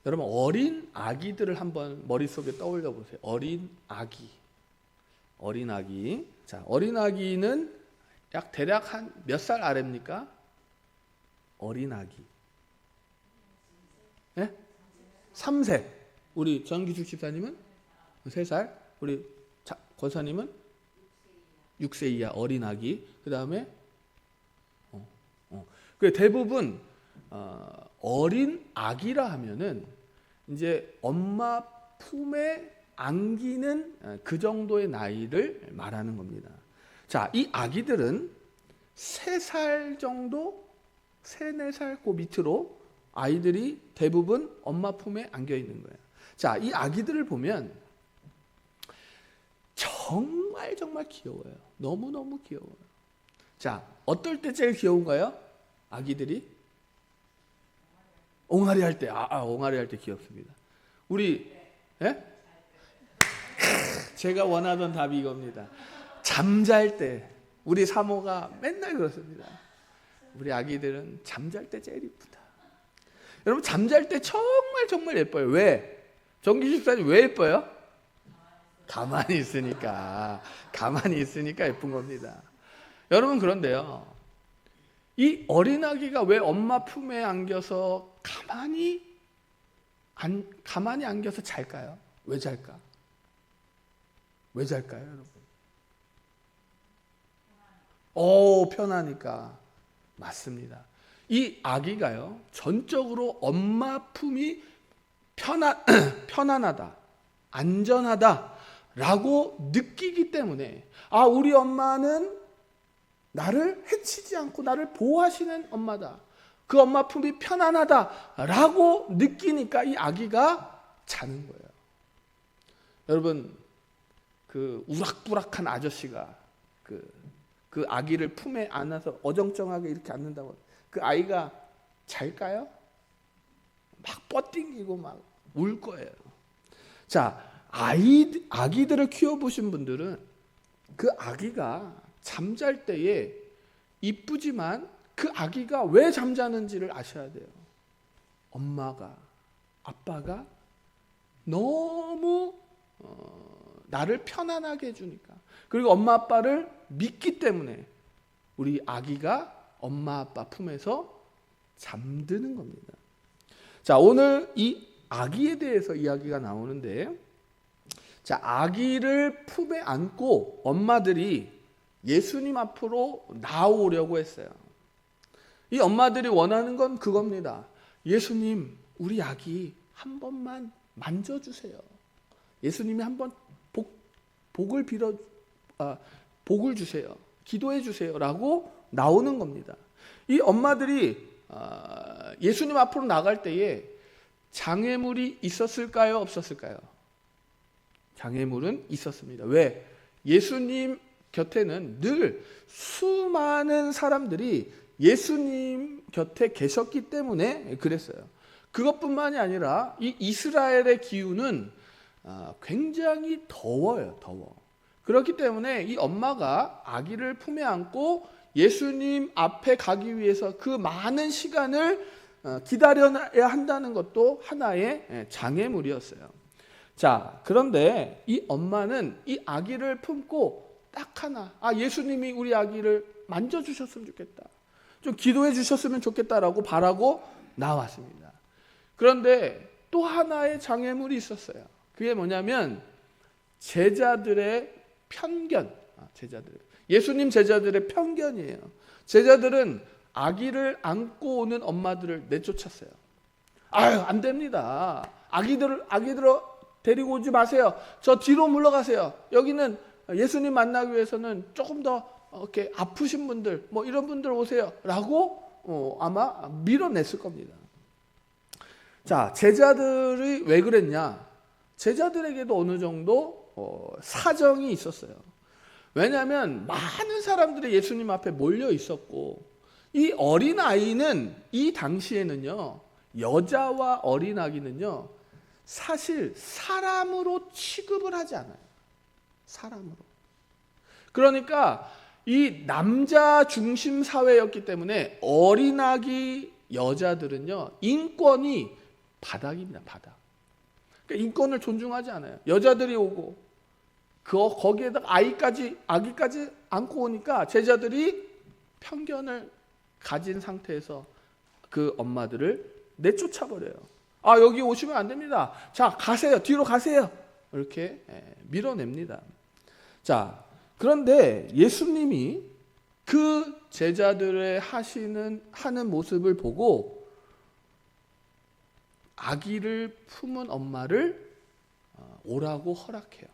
여러분 어린 아기들을 한번 머릿속에 떠올려 보세요. 어린 아기. 어린 아기. 자, 어린 아기는 대략 한 몇 살 아래입니까? 어린 아기. 네? 3세. 우리 전기숙 집사님은 3살. 우리 권사님은 6세 이하 어린 아기. 그다음에 그 대부분 어린 아기라 하면은 이제 엄마 품에 안기는 그 정도의 나이를 말하는 겁니다. 자, 이 아기들은 3살 정도, 3, 4살 그 밑으로 아이들이 대부분 엄마 품에 안겨 있는 거예요. 자, 이 아기들을 보면 정말 귀여워요. 너무너무 귀여워요. 자, 어떨 때 제일 귀여운가요? 아기들이? 옹알이 할 때. 옹알이 할 때 귀엽습니다. 우리, 예? 제가 원하던 답이 이겁니다. 잠잘 때. 우리 사모가 맨날 그렇습니다. 우리 아기들은 잠잘 때 제일 이쁘다. 여러분, 잠잘 때 정말 예뻐요. 왜? 정기식사님 왜 예뻐요? 가만히 있으니까 예쁜 겁니다. 여러분, 그런데요, 이 어린아기가 왜 엄마 품에 안겨서 가만히 안겨서 잘까요? 왜 잘까? 왜 잘까요, 여러분? 편하니까. 맞습니다. 이 아기가요, 전적으로 엄마 품이 편안하다, 안전하다라고 느끼기 때문에, 우리 엄마는 나를 해치지 않고 나를 보호하시는 엄마다, 그 엄마 품이 편안하다라고 느끼니까 이 아기가 자는 거예요. 여러분, 그 우락부락한 아저씨가 그 아기를 품에 안아서 어정쩡하게 이렇게 안는다고, 그 아이가 잘까요? 막 뻗띵기고 막 울 거예요. 자, 아기들을 키워보신 분들은 그 아기가 잠잘 때에 이쁘지만 그 아기가 왜 잠자는지를 아셔야 돼요. 엄마가, 아빠가 너무 나를 편안하게 해주니까, 그리고 엄마 아빠를 믿기 때문에 우리 아기가 엄마 아빠 품에서 잠드는 겁니다. 자, 오늘 이 아기에 대해서 이야기가 나오는데, 자, 아기를 품에 안고 엄마들이 예수님 앞으로 나오려고 했어요. 이 엄마들이 원하는 건 그겁니다. 예수님, 우리 아기 한 번만 만져주세요. 예수님이 한번 복을 주세요. 기도해 주세요라고 나오는 겁니다. 이 엄마들이 예수님 앞으로 나갈 때에 장애물이 있었을까요? 없었을까요? 장애물은 있었습니다. 왜? 예수님 곁에는 늘 수많은 사람들이 예수님 곁에 계셨기 때문에 그랬어요. 그것뿐만이 아니라 이 이스라엘의 기후는 굉장히 더워요. 더워. 그렇기 때문에 이 엄마가 아기를 품에 안고 예수님 앞에 가기 위해서 그 많은 시간을 기다려야 한다는 것도 하나의 장애물이었어요. 자, 그런데 이 엄마는 이 아기를 품고 딱 하나, 예수님이 우리 아기를 만져주셨으면 좋겠다, 좀 기도해 주셨으면 좋겠다라고 바라고 나왔습니다. 그런데 또 하나의 장애물이 있었어요. 그게 뭐냐면 제자들의 편견. 예수님 제자들의 편견이에요. 제자들은 아기를 안고 오는 엄마들을 내쫓았어요. 안 됩니다. 아기들을 데리고 오지 마세요. 저 뒤로 물러가세요. 여기는 예수님 만나기 위해서는 조금 더 이렇게 아프신 분들, 이런 분들 오세요라고 아마 밀어냈을 겁니다. 자, 제자들이 왜 그랬냐? 제자들에게도 어느 정도 사정이 있었어요. 왜냐하면 많은 사람들이 예수님 앞에 몰려 있었고, 이 어린아이는 이 당시에는요, 여자와 어린아기는요, 사실 사람으로 취급을 하지 않아요. 사람으로. 그러니까 이 남자 중심 사회였기 때문에 어린아기 여자들은요, 인권이 바닥입니다. 바닥. 그러니까 인권을 존중하지 않아요. 여자들이 오고 거기에다가 아기까지 안고 오니까 제자들이 편견을 가진 상태에서 그 엄마들을 내쫓아 버려요. 여기 오시면 안 됩니다. 자, 가세요. 뒤로 가세요. 이렇게 밀어냅니다. 자, 그런데 예수님이 그 제자들의 하는 모습을 보고 아기를 품은 엄마를 오라고 허락해요.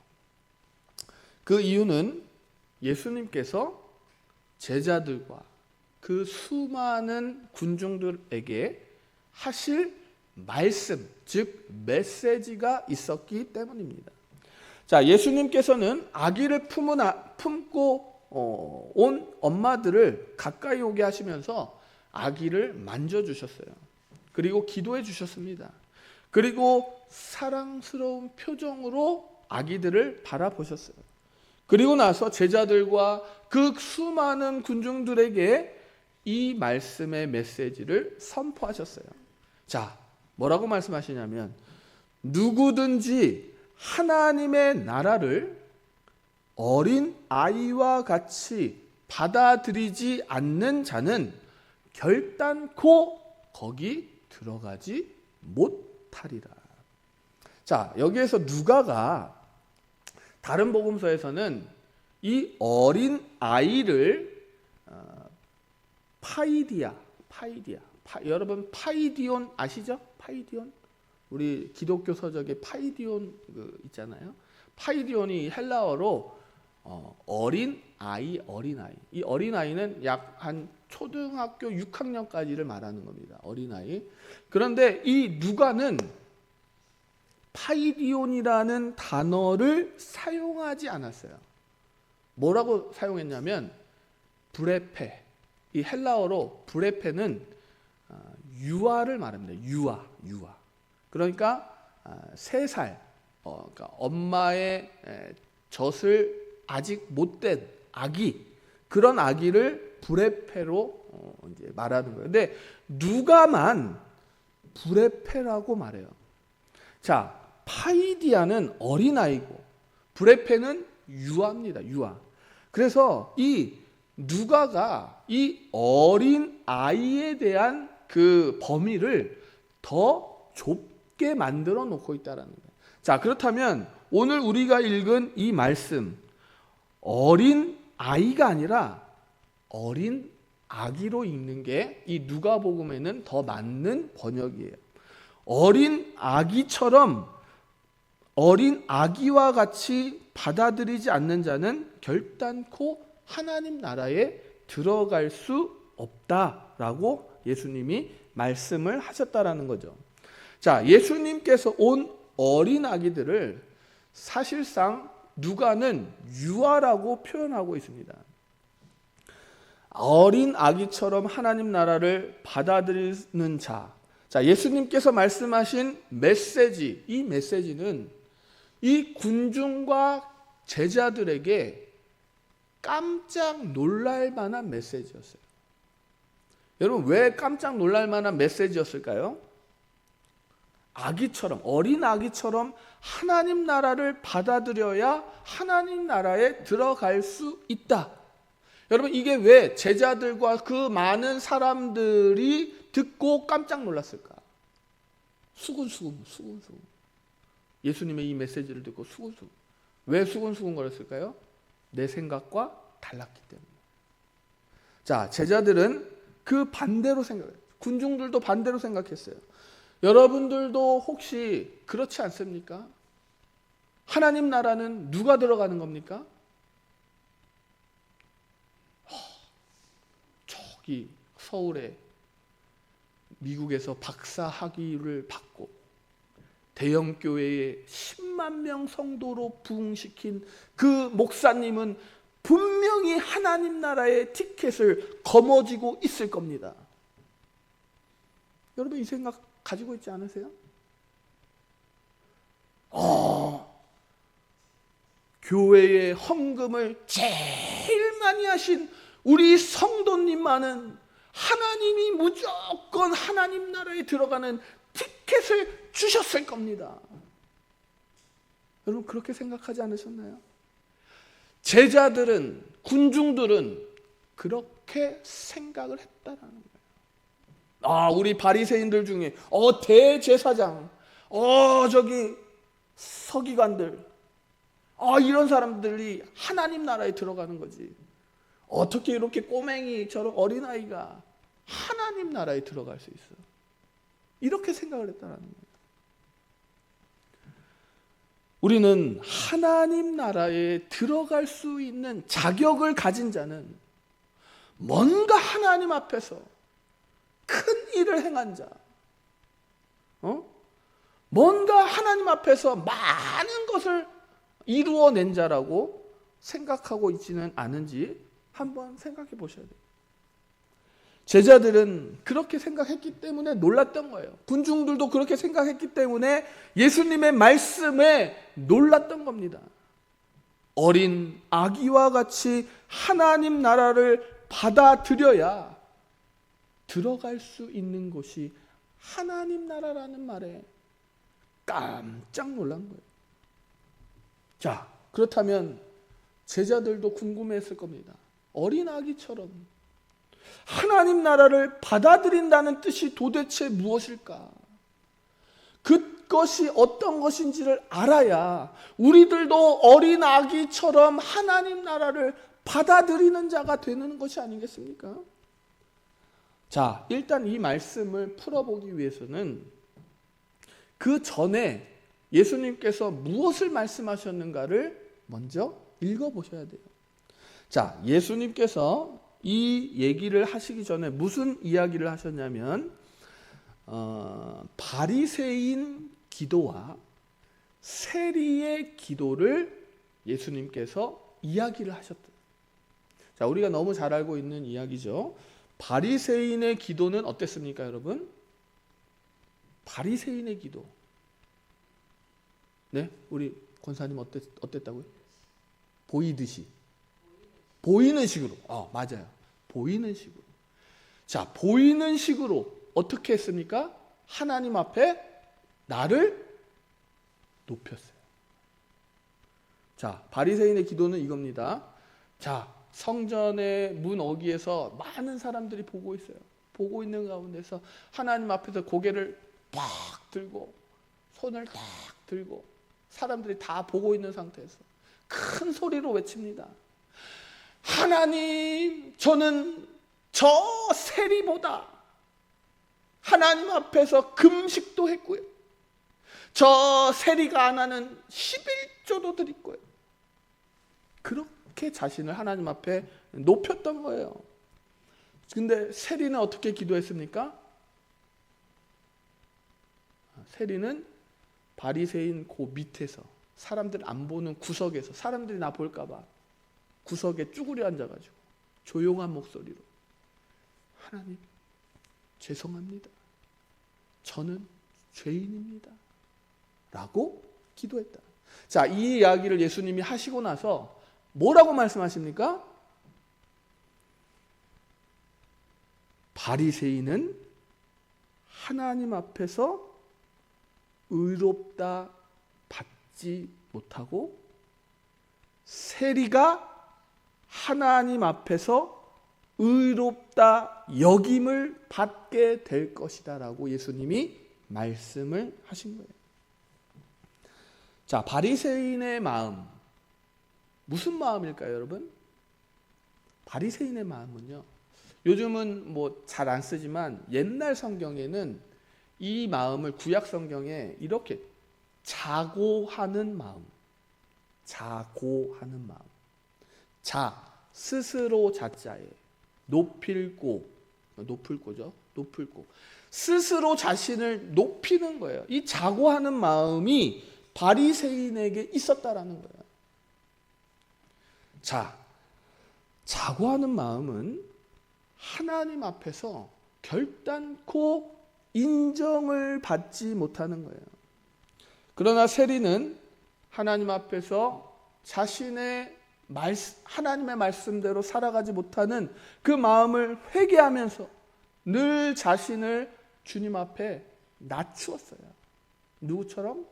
그 이유는 예수님께서 제자들과 그 수많은 군중들에게 하실 말씀, 즉 메시지가 있었기 때문입니다. 자, 예수님께서는 아기를 품고 온 엄마들을 가까이 오게 하시면서 아기를 만져주셨어요. 그리고 기도해 주셨습니다. 그리고 사랑스러운 표정으로 아기들을 바라보셨어요. 그리고 나서 제자들과 그 수많은 군중들에게 이 말씀의 메시지를 선포하셨어요. 자, 뭐라고 말씀하시냐면 누구든지 하나님의 나라를 어린 아이와 같이 받아들이지 않는 자는 결단코 거기 들어가지 못하리라. 자, 여기에서 누가가 다른 복음서에서는 이 어린 아이를 여러분 파이디온 아시죠? 파이디온? 우리 기독교 서적에 파이디온 있잖아요. 파이디온이 헬라어로 어린 아이. 이 어린 아이는 약 한 초등학교 6학년까지를 말하는 겁니다. 어린 아이. 그런데 이 누가는 파이디온이라는 단어를 사용하지 않았어요. 뭐라고 사용했냐면 브레페. 이 헬라어로 브레페는 유아를 말합니다. 유아. 그러니까 3살, 그러니까 엄마의 젖을 아직 못된 아기, 그런 아기를 브레페로 이제 말하는 거예요. 근데 누가만 브레페라고 말해요. 자, 파이디아는 어린아이고 브레페는 유아입니다. 유아. 그래서 이 누가가 이 어린 아이에 대한 그 범위를 더 좁게 만들어 놓고 있다라는 거예요. 자, 그렇다면 오늘 우리가 읽은 이 말씀, 어린 아이가 아니라 어린 아기로 읽는 게 이 누가복음에는 더 맞는 번역이에요. 어린 아기와 같이 받아들이지 않는 자는 결단코 하나님 나라에 들어갈 수 없다라고 예수님이 말씀을 하셨다라는 거죠. 자, 예수님께서 온 어린 아기들을 사실상 누가는 유아라고 표현하고 있습니다. 어린 아기처럼 하나님 나라를 받아들이는 자. 자, 예수님께서 말씀하신 메시지, 이 메시지는 이 군중과 제자들에게 깜짝 놀랄 만한 메시지였어요. 여러분, 왜 깜짝 놀랄 만한 메시지였을까요? 아기처럼, 어린 아기처럼 하나님 나라를 받아들여야 하나님 나라에 들어갈 수 있다. 여러분, 이게 왜 제자들과 그 많은 사람들이 듣고 깜짝 놀랐을까? 수근수근. 예수님의 이 메시지를 듣고 수근수근. 왜 수근수근 거렸을까요? 내 생각과 달랐기 때문에. 자, 제자들은 그 반대로 생각해요. 군중들도 반대로 생각했어요. 여러분들도 혹시 그렇지 않습니까? 하나님 나라는 누가 들어가는 겁니까? 저기 서울에 미국에서 박사 학위를 받고 대형 교회에 10만 명 성도로 부흥시킨 그 목사님은 분명히 하나님 나라의 티켓을 거머쥐고 있을 겁니다. 여러분, 이 생각 가지고 있지 않으세요? 교회의 헌금을 제일 많이 하신 우리 성도님만은 하나님이 무조건 하나님 나라에 들어가는 티켓을 주셨을 겁니다. 여러분 그렇게 생각하지 않으셨나요? 제자들은, 군중들은 그렇게 생각을 했다라는 거예요. 우리 바리새인들 중에 대제사장, 저기 서기관들, 이런 사람들이 하나님 나라에 들어가는 거지. 어떻게 이렇게 꼬맹이처럼 어린아이가 하나님 나라에 들어갈 수 있어? 이렇게 생각을 했다는 거예요. 우리는 하나님 나라에 들어갈 수 있는 자격을 가진 자는 뭔가 하나님 앞에서 큰 일을 행한 자, 뭔가 하나님 앞에서 많은 것을 이루어낸 자라고 생각하고 있지는 않은지 한번 생각해 보셔야 돼요. 제자들은 그렇게 생각했기 때문에 놀랐던 거예요. 군중들도 그렇게 생각했기 때문에 예수님의 말씀에 놀랐던 겁니다. 어린 아기와 같이 하나님 나라를 받아들여야 들어갈 수 있는 곳이 하나님 나라라는 말에 깜짝 놀란 거예요. 자, 그렇다면 제자들도 궁금했을 겁니다. 어린 아기처럼 하나님 나라를 받아들인다는 뜻이 도대체 무엇일까? 그것이 어떤 것인지를 알아야 우리들도 어린 아기처럼 하나님 나라를 받아들이는 자가 되는 것이 아니겠습니까? 자, 일단 이 말씀을 풀어보기 위해서는 그 전에 예수님께서 무엇을 말씀하셨는가를 먼저 읽어보셔야 돼요. 자, 예수님께서 이 얘기를 하시기 전에 무슨 이야기를 하셨냐면 바리새인 기도와 세리의 기도를 예수님께서 이야기를 하셨다. 자, 우리가 너무 잘 알고 있는 이야기죠. 바리새인의 기도는 어땠습니까, 여러분? 바리새인의 기도. 네, 우리 권사님 어땠다고요? 보이듯이. 보이는 식으로. 맞아요. 보이는 식으로. 자, 보이는 식으로 어떻게 했습니까? 하나님 앞에 나를 높였어요. 자, 바리새인의 기도는 이겁니다. 자, 성전의 문 어귀에서 많은 사람들이 보고 있어요. 보고 있는 가운데서 하나님 앞에서 고개를 팍 들고 손을 탁 들고 사람들이 다 보고 있는 상태에서 큰 소리로 외칩니다. 하나님, 저는 저 세리보다 하나님 앞에서 금식도 했고요. 저 세리가 안 하는 11조도 드릴 거예요. 그렇게 자신을 하나님 앞에 높였던 거예요. 근데 세리는 어떻게 기도했습니까? 세리는 바리새인 그 밑에서 사람들 안 보는 구석에서 사람들이 나 볼까 봐 구석에 쭈그려 앉아가지고 조용한 목소리로 하나님 죄송합니다. 저는 죄인입니다. 라고 기도했다. 자, 이 이야기를 예수님이 하시고 나서 뭐라고 말씀하십니까? 바리새인은 하나님 앞에서 의롭다 받지 못하고 세리가 하나님 앞에서 의롭다 여김을 받게 될 것이다 라고 예수님이 말씀을 하신 거예요. 자, 바리새인의 마음, 무슨 마음일까요, 여러분? 바리새인의 마음은요, 요즘은 뭐 잘 안 쓰지만 옛날 성경에는 이 마음을 구약 성경에 이렇게 자고하는 마음, 자고하는 마음. 자, 스스로 자자에 높일 고, 높을 고죠. 높을 고. 스스로 자신을 높이는 거예요. 이 자고하는 마음이 바리새인에게 있었다라는 거예요. 자, 자고하는 마음은 하나님 앞에서 결단코 인정을 받지 못하는 거예요. 그러나 세리는 하나님 앞에서 자신의 하나님의 말씀대로 살아가지 못하는 그 마음을 회개하면서 늘 자신을 주님 앞에 낮추었어요. 누구처럼?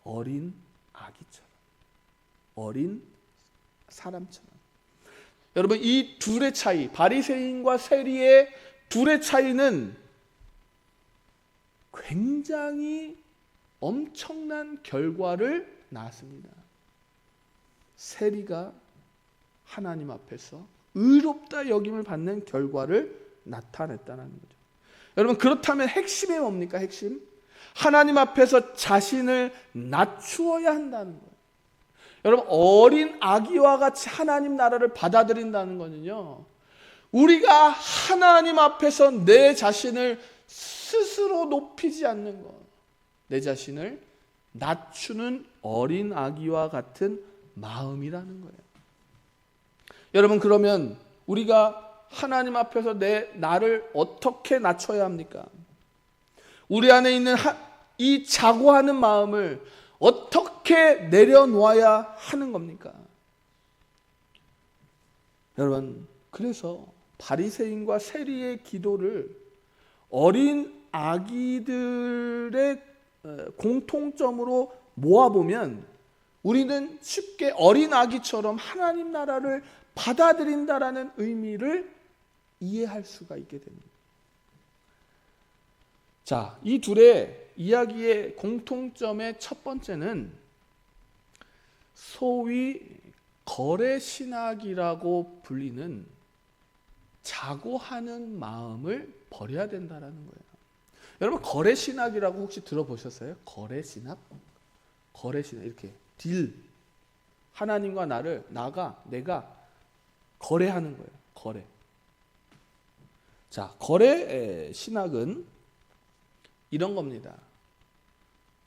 어린 아기처럼, 어린 사람처럼. 여러분, 이 둘의 차이, 바리새인과 세리의 둘의 차이는 굉장히 엄청난 결과를 낳았습니다. 세리가 하나님 앞에서 의롭다 여김을 받는 결과를 나타냈다는 거죠. 여러분, 그렇다면 핵심이 뭡니까? 핵심? 하나님 앞에서 자신을 낮추어야 한다는 거예요. 여러분, 어린 아기와 같이 하나님 나라를 받아들인다는 거는요, 우리가 하나님 앞에서 내 자신을 스스로 높이지 않는 것, 내 자신을 낮추는 어린 아기와 같은 마음이라는 거예요. 여러분, 그러면 우리가 하나님 앞에서 나를 어떻게 낮춰야 합니까? 우리 안에 있는 이 자고하는 마음을 어떻게 내려놓아야 하는 겁니까? 여러분, 그래서 바리새인과 세리의 기도를 어린 아기들의 공통점으로 모아보면 우리는 쉽게 어린 아기처럼 하나님 나라를 받아들인다라는 의미를 이해할 수가 있게 됩니다. 자, 이 둘의 이야기의 공통점의 첫 번째는 소위 거래신학이라고 불리는 자고하는 마음을 버려야 된다는 거예요. 여러분, 거래신학이라고 혹시 들어보셨어요? 거래신학? 거래신학, 이렇게 딜, 하나님과 내가 거래하는 거예요. 거래. 자, 거래 신학은 이런 겁니다.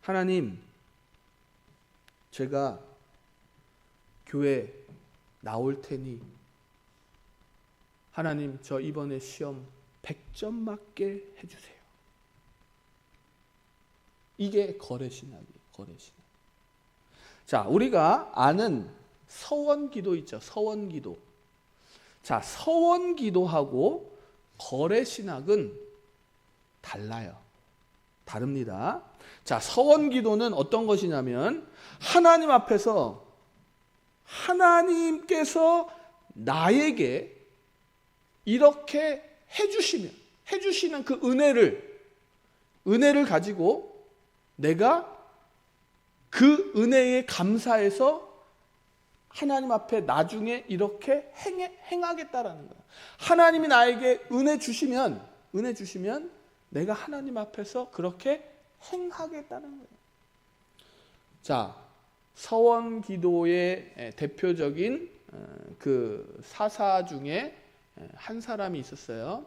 하나님, 제가 교회 나올 테니 하나님, 저 이번에 시험 100점 맞게 해주세요. 이게 거래신학이에요. 거래신학. 자, 우리가 아는 서원기도 있죠. 서원기도. 자, 서원기도하고 거래신학은 달라요. 다릅니다. 자, 서원기도는 어떤 것이냐면 하나님 앞에서 하나님께서 나에게 이렇게 해주시는 그 은혜를 가지고 내가 그 은혜에 감사해서 하나님 앞에 나중에 이렇게 행하겠다라는 거예요. 하나님이 나에게 은혜 주시면 내가 하나님 앞에서 그렇게 행하겠다는 거예요. 자, 서원 기도의 대표적인 그 사사 중에 한 사람이 있었어요.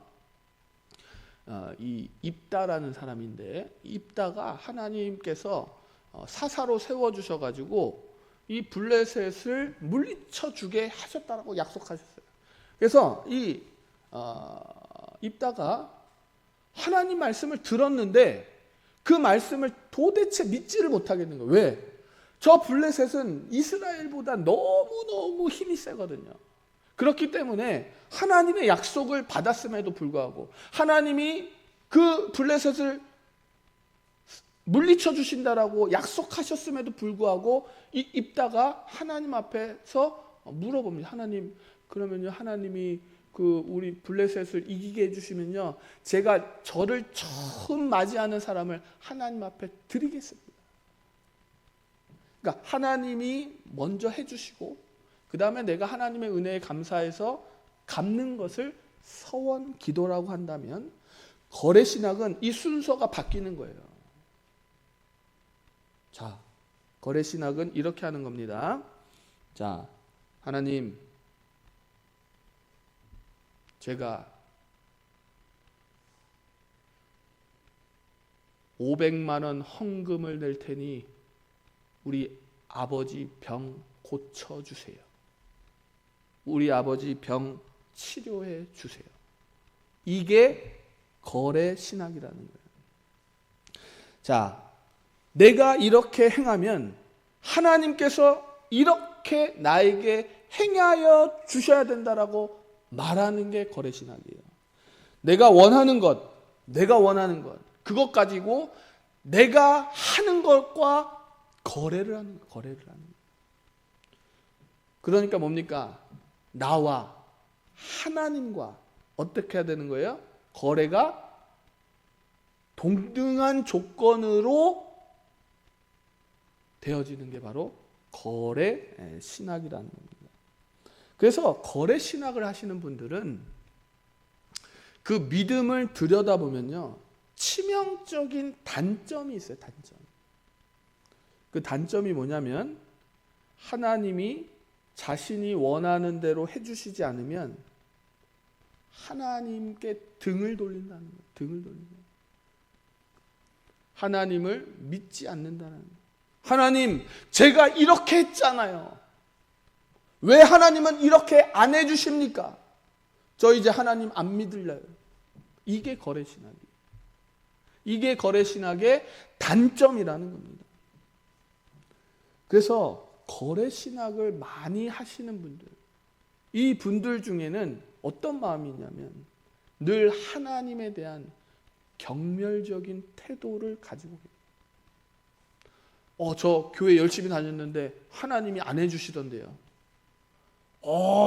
이 입다라는 사람인데, 입다가 하나님께서 사사로 세워주셔가지고 이 블레셋을 물리쳐 주게 하셨다라고 약속하셨어요. 그래서 이 입다가 하나님 말씀을 들었는데 그 말씀을 도대체 믿지를 못하겠는 거예요. 왜? 저 블레셋은 이스라엘보다 너무너무 힘이 세거든요. 그렇기 때문에 하나님의 약속을 받았음에도 불구하고, 하나님이 그 블레셋을 물리쳐 주신다라고 약속하셨음에도 불구하고 이 입다가 하나님 앞에서 물어봅니다. 하나님, 그러면요, 하나님이 그 우리 블레셋을 이기게 해주시면요, 제가 저를 처음 맞이하는 사람을 하나님 앞에 드리겠습니다. 그러니까 하나님이 먼저 해주시고 그 다음에 내가 하나님의 은혜에 감사해서 갚는 것을 서원 기도라고 한다면, 거래신학은 이 순서가 바뀌는 거예요. 자, 거래신학은 이렇게 하는 겁니다. 자, 하나님, 제가 500만 원 헌금을 낼 테니 우리 아버지 병 고쳐주세요. 우리 아버지 병 치료해 주세요. 이게 거래신학이라는 거예요. 자, 내가 이렇게 행하면 하나님께서 이렇게 나에게 행하여 주셔야 된다라고 말하는 게 거래신학이에요. 내가 원하는 것, 그것 가지고 내가 하는 것과 거래를 하는 거예요. 그러니까 뭡니까? 나와 하나님과 어떻게 해야 되는 거예요? 거래가 동등한 조건으로 되어지는 게 바로 거래 신학이라는 겁니다. 그래서 거래 신학을 하시는 분들은 그 믿음을 들여다보면요, 치명적인 단점이 있어요. 단점. 그 단점이 뭐냐면 하나님이 자신이 원하는 대로 해주시지 않으면 하나님께 등을 돌린다는 거예요. 등을 돌리는 거예요. 하나님을 믿지 않는다는 거예요. 하나님, 제가 이렇게 했잖아요. 왜 하나님은 이렇게 안 해주십니까? 저 이제 하나님 안 믿을래요. 이게 거래신학이에요. 이게 거래신학의 단점이라는 겁니다. 그래서 거래신학을 많이 하시는 분들, 이 분들 중에는 어떤 마음이 있냐면 늘 하나님에 대한 경멸적인 태도를 가지고 계세요. 저 교회 열심히 다녔는데 하나님이 안 해주시던데요.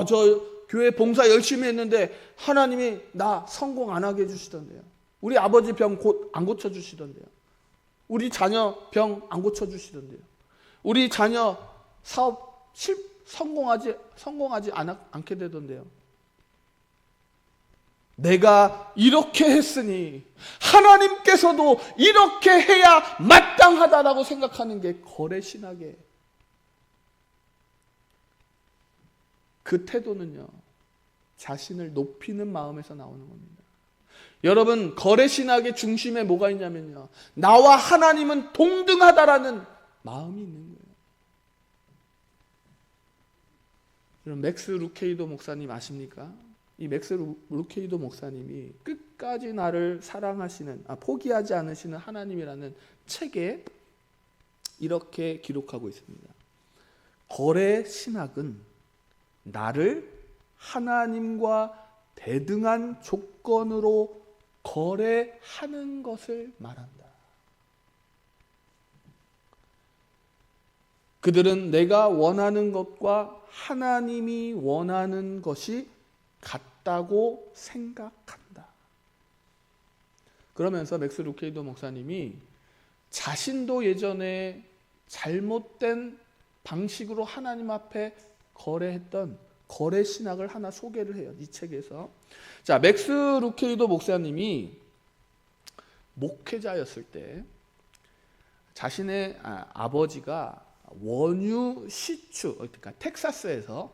저 교회 봉사 열심히 했는데 하나님이 나 성공 안 하게 해주시던데요. 우리 아버지 병 곧 안 고쳐주시던데요. 우리 자녀 병 안 고쳐주시던데요. 우리 자녀 사업 성공하지 않게 되던데요. 내가 이렇게 했으니 하나님께서도 이렇게 해야 마땅하다라고 생각하는 게 거래신학의 그 태도는요, 자신을 높이는 마음에서 나오는 겁니다. 여러분, 거래신학의 중심에 뭐가 있냐면요, 나와 하나님은 동등하다라는 마음이 있는 거예요. 여러분, 맥스 루케이도 목사님 아십니까? 이 맥스 루케이도 목사님이 끝까지 나를 사랑하시는, 포기하지 않으시는 하나님이라는 책에 이렇게 기록하고 있습니다. 거래신학은 나를 하나님과 대등한 조건으로 거래하는 것을 말한다. 그들은 내가 원하는 것과 하나님이 원하는 것이 같다고 생각한다. 그러면서 맥스 루케이도 목사님이 자신도 예전에 잘못된 방식으로 하나님 앞에 거래했던 거래 신학을 하나 소개를 해요. 이 책에서. 자, 맥스 루케이도 목사님이 목회자였을 때 자신의 아버지가 원유 시추, 그러니까 텍사스에서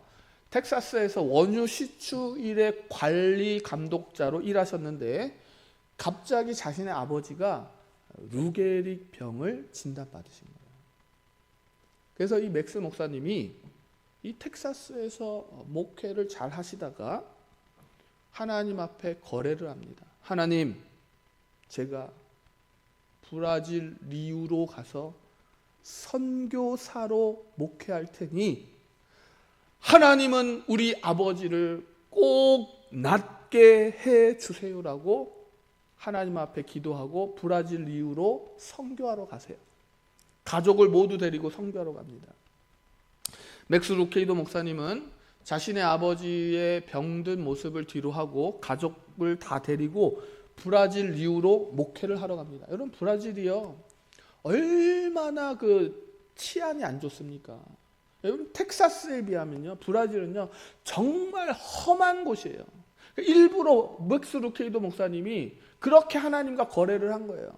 원유 시추 일의 관리 감독자로 일하셨는데 갑자기 자신의 아버지가 루게릭 병을 진단받으신 거예요. 그래서 이 맥스 목사님이 이 텍사스에서 목회를 잘 하시다가 하나님 앞에 거래를 합니다. 하나님, 제가 브라질 리우로 가서 선교사로 목회할 테니 하나님은 우리 아버지를 꼭 낫게 해 주세요라고 하나님 앞에 기도하고 브라질 리우로 선교하러 가세요. 가족을 모두 데리고 선교하러 갑니다. 맥스 루케이도 목사님은 자신의 아버지의 병든 모습을 뒤로하고 가족을 다 데리고 브라질 리우로 목회를 하러 갑니다. 여러분, 브라질이요, 얼마나 그 치안이 안 좋습니까? 여러분, 텍사스에 비하면요, 브라질은요 정말 험한 곳이에요. 일부러 맥스 루케이도 목사님이 그렇게 하나님과 거래를 한 거예요.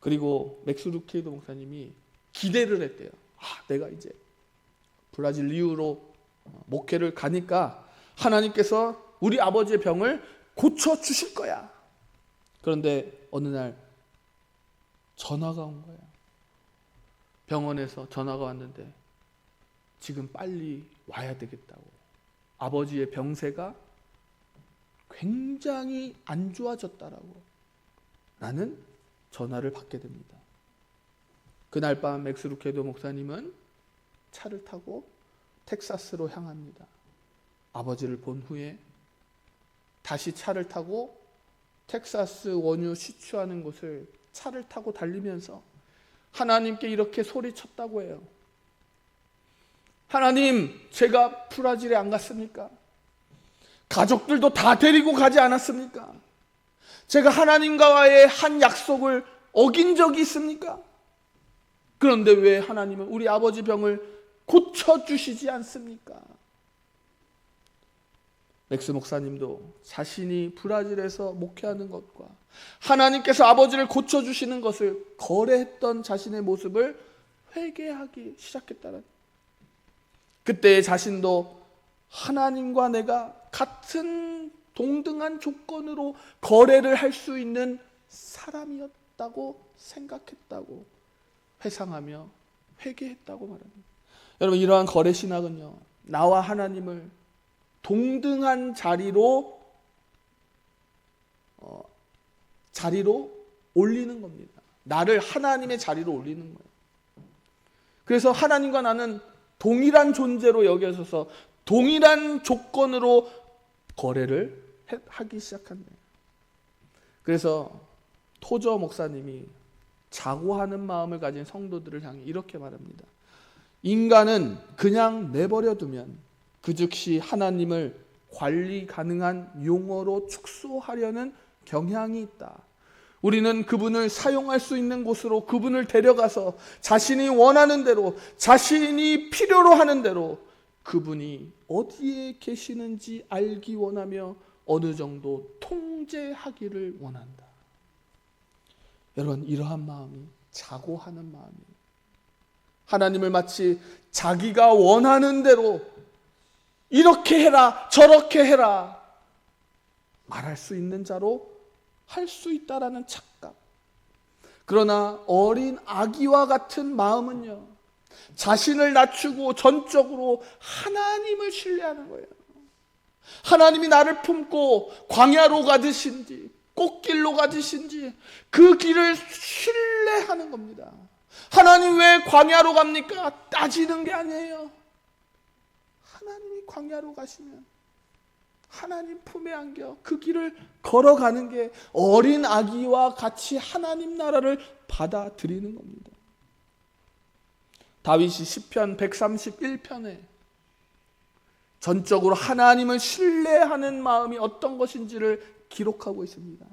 그리고 맥스 루케이도 목사님이 기대를 했대요. 내가 이제 브라질 리우로 목회를 가니까 하나님께서 우리 아버지의 병을 고쳐 주실 거야. 그런데 어느 날 전화가 온 거야. 병원에서 전화가 왔는데 지금 빨리 와야 되겠다고. 아버지의 병세가 굉장히 안 좋아졌다라고 라는 전화를 받게 됩니다. 그날 밤 맥스 루케이도 목사님은 차를 타고 텍사스로 향합니다. 아버지를 본 후에 다시 차를 타고 텍사스 원유 시추하는 곳을 차를 타고 달리면서 하나님께 이렇게 소리쳤다고 해요. 하나님, 제가 브라질에 안 갔습니까? 가족들도 다 데리고 가지 않았습니까? 제가 하나님과의 한 약속을 어긴 적이 있습니까? 그런데 왜 하나님은 우리 아버지 병을 고쳐주시지 않습니까? 맥스 목사님도 자신이 브라질에서 목회하는 것과 하나님께서 아버지를 고쳐주시는 것을 거래했던 자신의 모습을 회개하기 시작했다는, 그때 자신도 하나님과 내가 같은 동등한 조건으로 거래를 할 수 있는 사람이었다고 생각했다고 회상하며 회개했다고 말합니다. 여러분, 이러한 거래 신학은요, 나와 하나님을 동등한 자리로 올리는 겁니다. 나를 하나님의 자리로 올리는 거예요. 그래서 하나님과 나는 동일한 존재로 여겨져서 동일한 조건으로 거래를 하기 시작한 거예요. 그래서 토저 목사님이 자고하는 마음을 가진 성도들을 향해 이렇게 말합니다. 인간은 그냥 내버려 두면 그 즉시 하나님을 관리 가능한 용어로 축소하려는 경향이 있다. 우리는 그분을 사용할 수 있는 곳으로 그분을 데려가서 자신이 원하는 대로, 자신이 필요로 하는 대로 그분이 어디에 계시는지 알기 원하며 어느 정도 통제하기를 원한다. 여러분, 이러한 마음이 자고하는 마음이에요. 하나님을 마치 자기가 원하는 대로 이렇게 해라, 저렇게 해라 말할 수 있는 자로 할 수 있다라는 착각. 그러나 어린 아기와 같은 마음은요, 자신을 낮추고 전적으로 하나님을 신뢰하는 거예요. 하나님이 나를 품고 광야로 가듯인지 꽃길로 가듯인지 그 길을 신뢰하는 겁니다. 하나님 왜 광야로 갑니까? 따지는 게 아니에요. 하나님이 광야로 가시면 하나님 품에 안겨 그 길을 걸어가는 게 어린 아기와 같이 하나님 나라를 받아들이는 겁니다. 다윗이 시편 131편에 전적으로 하나님을 신뢰하는 마음이 어떤 것인지를 기록하고 있습니다.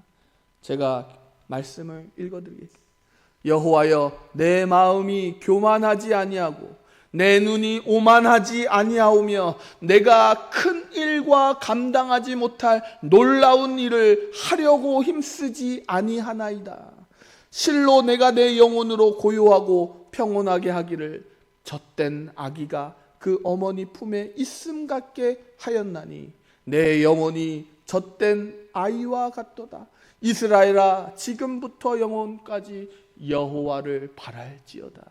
제가 말씀을 읽어드리겠습니다. 여호와여, 내 마음이 교만하지 아니하고 내 눈이 오만하지 아니하오며 내가 큰 일과 감당하지 못할 놀라운 일을 하려고 힘쓰지 아니하나이다. 실로 내가 내 영혼으로 고요하고 평온하게 하기를 젖된 아기가 그 어머니 품에 있음 같게 하였나니 내 영혼이 젖된 아이와 같도다. 이스라엘아, 지금부터 영원까지 여호와를 바랄지어다.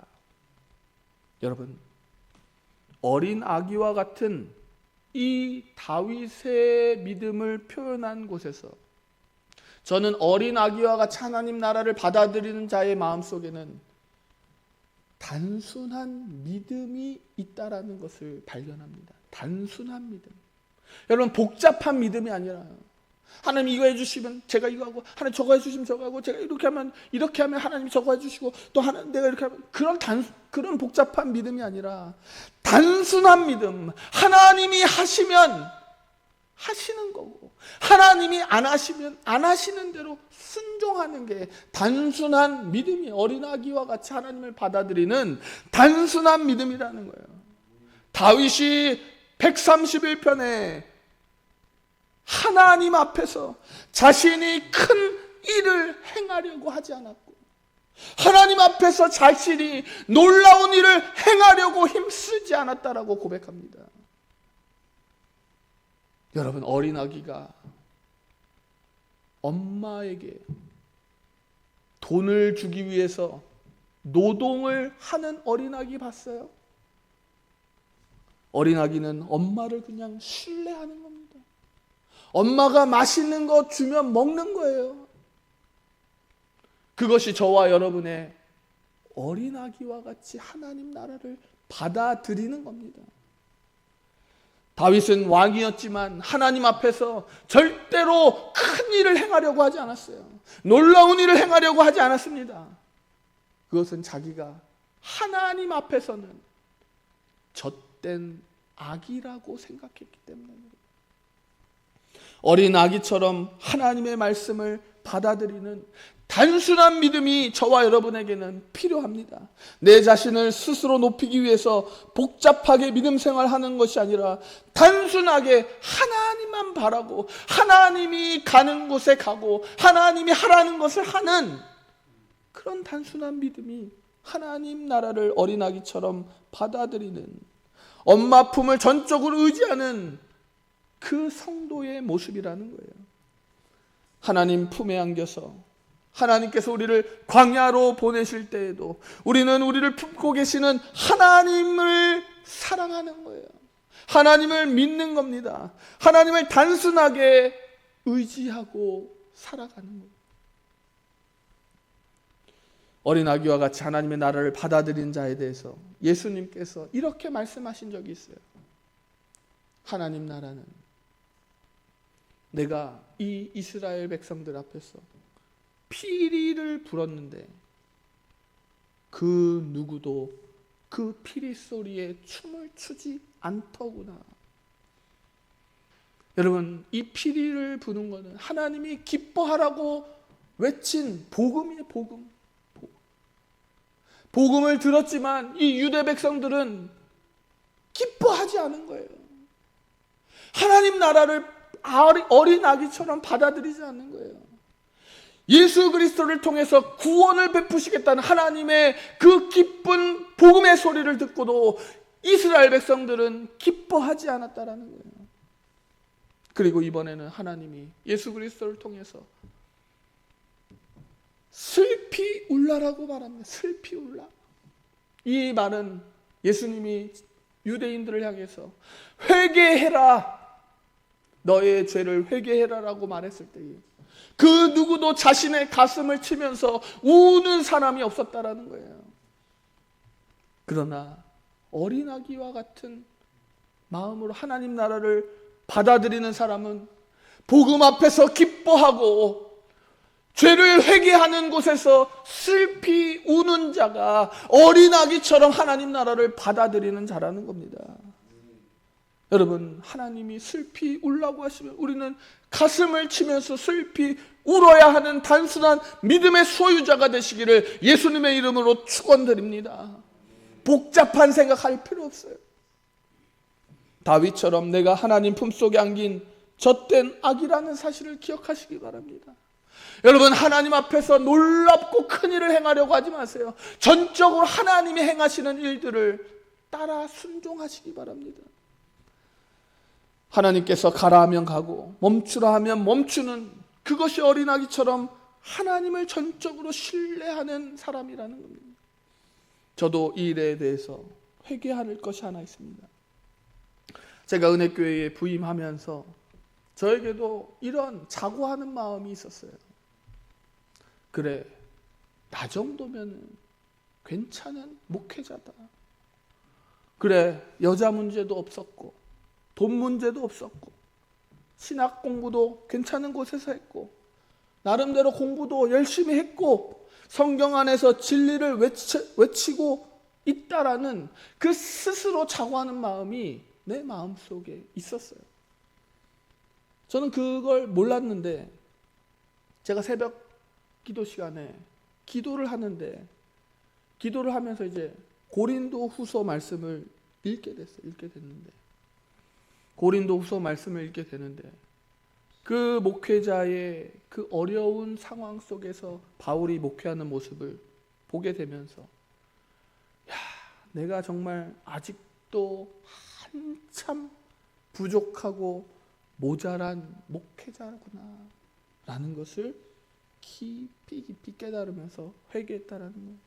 여러분, 어린 아기와 같은 이 다윗의 믿음을 표현한 곳에서 저는 어린 아기와 같이 하나님 나라를 받아들이는 자의 마음속에는 단순한 믿음이 있다라는 것을 발견합니다. 단순한 믿음. 여러분, 복잡한 믿음이 아니라 하나님 이거 해주시면 제가 이거 하고, 하나님 저거 해주시면 저거 하고, 제가 이렇게 하면 하나님 저거 해주시고, 또 하나님 내가 이렇게 하면, 그런 복잡한 믿음이 아니라 단순한 믿음. 하나님이 하시면 하시는 거고, 하나님이 안 하시면 안 하시는 대로 순종하는 게 단순한 믿음이, 어린아기와 같이 하나님을 받아들이는 단순한 믿음이라는 거예요. 다윗이 131편에 하나님 앞에서 자신이 큰 일을 행하려고 하지 않았고, 하나님 앞에서 자신이 놀라운 일을 행하려고 힘쓰지 않았다라고 고백합니다. 여러분, 어린아기가 엄마에게 돈을 주기 위해서 노동을 하는 어린아기 봤어요? 어린아기는 엄마를 그냥 신뢰하는 겁니다. 엄마가 맛있는 거 주면 먹는 거예요. 그것이 저와 여러분의 어린아기와 같이 하나님 나라를 받아들이는 겁니다. 다윗은 왕이었지만 하나님 앞에서 절대로 큰 일을 행하려고 하지 않았어요. 놀라운 일을 행하려고 하지 않았습니다. 그것은 자기가 하나님 앞에서는 젖된 아기라고 생각했기 때문입니다. 어린 아기처럼 하나님의 말씀을 받아들이는 단순한 믿음이 저와 여러분에게는 필요합니다. 내 자신을 스스로 높이기 위해서 복잡하게 믿음 생활하는 것이 아니라 단순하게 하나님만 바라고 하나님이 가는 곳에 가고 하나님이 하라는 것을 하는 그런 단순한 믿음이 하나님 나라를 어린아기처럼 받아들이는, 엄마 품을 전적으로 의지하는 그 성도의 모습이라는 거예요. 하나님 품에 안겨서 하나님께서 우리를 광야로 보내실 때에도 우리는 우리를 품고 계시는 하나님을 사랑하는 거예요. 하나님을 믿는 겁니다. 하나님을 단순하게 의지하고 살아가는 거예요. 어린 아기와 같이 하나님의 나라를 받아들인 자에 대해서 예수님께서 이렇게 말씀하신 적이 있어요. 하나님 나라는 내가 이 이스라엘 백성들 앞에서 피리를 불었는데 그 누구도 그 피리 소리에 춤을 추지 않더구나. 여러분, 이 피리를 부는 것은 하나님이 기뻐하라고 외친 복음이에요. 복음을 들었지만 이 유대 백성들은 기뻐하지 않은 거예요. 하나님 나라를 어린 아기처럼 받아들이지 않는 거예요. 예수 그리스도를 통해서 구원을 베푸시겠다는 하나님의 그 기쁜 복음의 소리를 듣고도 이스라엘 백성들은 기뻐하지 않았다라는 거예요. 그리고 이번에는 하나님이 예수 그리스도를 통해서 슬피 울라라고 말합니다. 슬피 울라. 이 말은 예수님이 유대인들을 향해서 회개해라, 너의 죄를 회개해라라고 말했을 때에 그 누구도 자신의 가슴을 치면서 우는 사람이 없었다라는 거예요. 그러나 어린아기와 같은 마음으로 하나님 나라를 받아들이는 사람은 복음 앞에서 기뻐하고 죄를 회개하는 곳에서 슬피 우는 자가 어린아기처럼 하나님 나라를 받아들이는 자라는 겁니다. 여러분, 하나님이 슬피 울라고 하시면 우리는 가슴을 치면서 슬피 울어야 하는 단순한 믿음의 소유자가 되시기를 예수님의 이름으로 축원드립니다. 복잡한 생각할 필요 없어요. 다윗처럼 내가 하나님 품속에 안긴 젖된 아기라는 사실을 기억하시기 바랍니다. 여러분, 하나님 앞에서 놀랍고 큰 일을 행하려고 하지 마세요. 전적으로 하나님이 행하시는 일들을 따라 순종하시기 바랍니다. 하나님께서 가라 하면 가고 멈추라 하면 멈추는, 그것이 어린아기처럼 하나님을 전적으로 신뢰하는 사람이라는 겁니다. 저도 이 일에 대해서 회개할 것이 하나 있습니다. 제가 은혜교회에 부임하면서 저에게도 이런 자고하는 마음이 있었어요. 그래, 나 정도면 괜찮은 목회자다. 그래, 여자 문제도 없었고 돈 문제도 없었고 신학 공부도 괜찮은 곳에서 했고 나름대로 공부도 열심히 했고 성경 안에서 진리를 외치고 있다라는 그 스스로 자고하는 마음이 내 마음속에 있었어요. 저는 그걸 몰랐는데 제가 새벽 기도 시간에 기도를 하는데, 기도를 하면서 이제 고린도 후서 말씀을 읽게 됐는데 고린도 후서 말씀을 읽게 되는데 그 목회자의 그 어려운 상황 속에서 바울이 목회하는 모습을 보게 되면서 야, 내가 정말 아직도 한참 부족하고 모자란 목회자구나 라는 것을 깊이 깨달으면서 회개했다라는 거예요.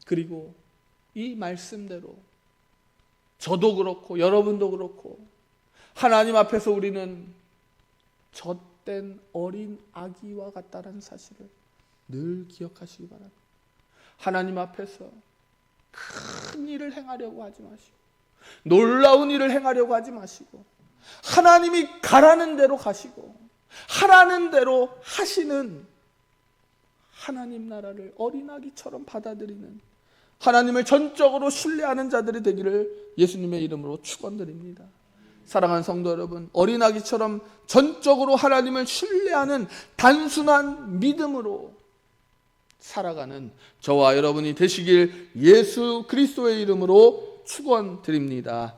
그리고 이 말씀대로 저도 그렇고 여러분도 그렇고 하나님 앞에서 우리는 젖된 어린 아기와 같다라는 사실을 늘 기억하시기 바랍니다. 하나님 앞에서 큰 일을 행하려고 하지 마시고 놀라운 일을 행하려고 하지 마시고 하나님이 가라는 대로 가시고 하라는 대로 하시는 하나님 나라를 어린아기처럼 받아들이는 하나님을 전적으로 신뢰하는 자들이 되기를 예수님의 이름으로 축원드립니다. 사랑하는 성도 여러분, 어린아기처럼 전적으로 하나님을 신뢰하는 단순한 믿음으로 살아가는 저와 여러분이 되시길 예수 그리스도의 이름으로 축원드립니다.